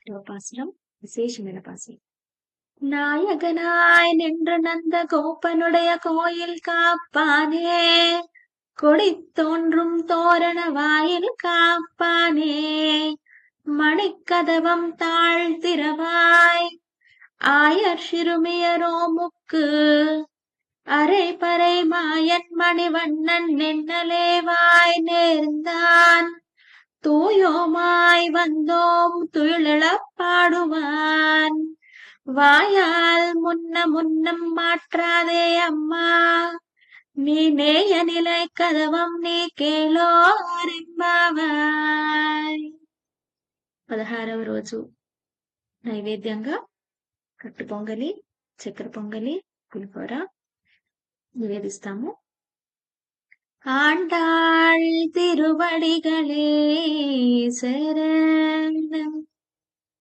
பாசுரம் விசேஷமான பாசுரம். நாயகனாய் நின்று நந்த கோப்பனுடைய கோயில் காப்பானே, கொடி தோன்றும் தோரண வாயில் காப்பானே, மணிக்கதவம் தாழ்த்திரவாய் ஆயர் சிறுமியரோமுக்கு அரை பறை மாயன் மணிவண்ணன் நென்னலேவாய் நேர்ந்தான், தூயோமாய் வந்தோம் துயிலெழப் பாடுவான், வாயால் முன்னம் மாற்றாதே அம்மா, நீ நேய நிலை கதவம் நீ కేలోరింబావాయ్. 16వ రోజు నైవేద్యంగా కట్టు పొంగలి, చక్కెర పొంగలి, పులిహోర నివేదిస్తాము. ஆண்டாள் திருவடிகளே சரணம்.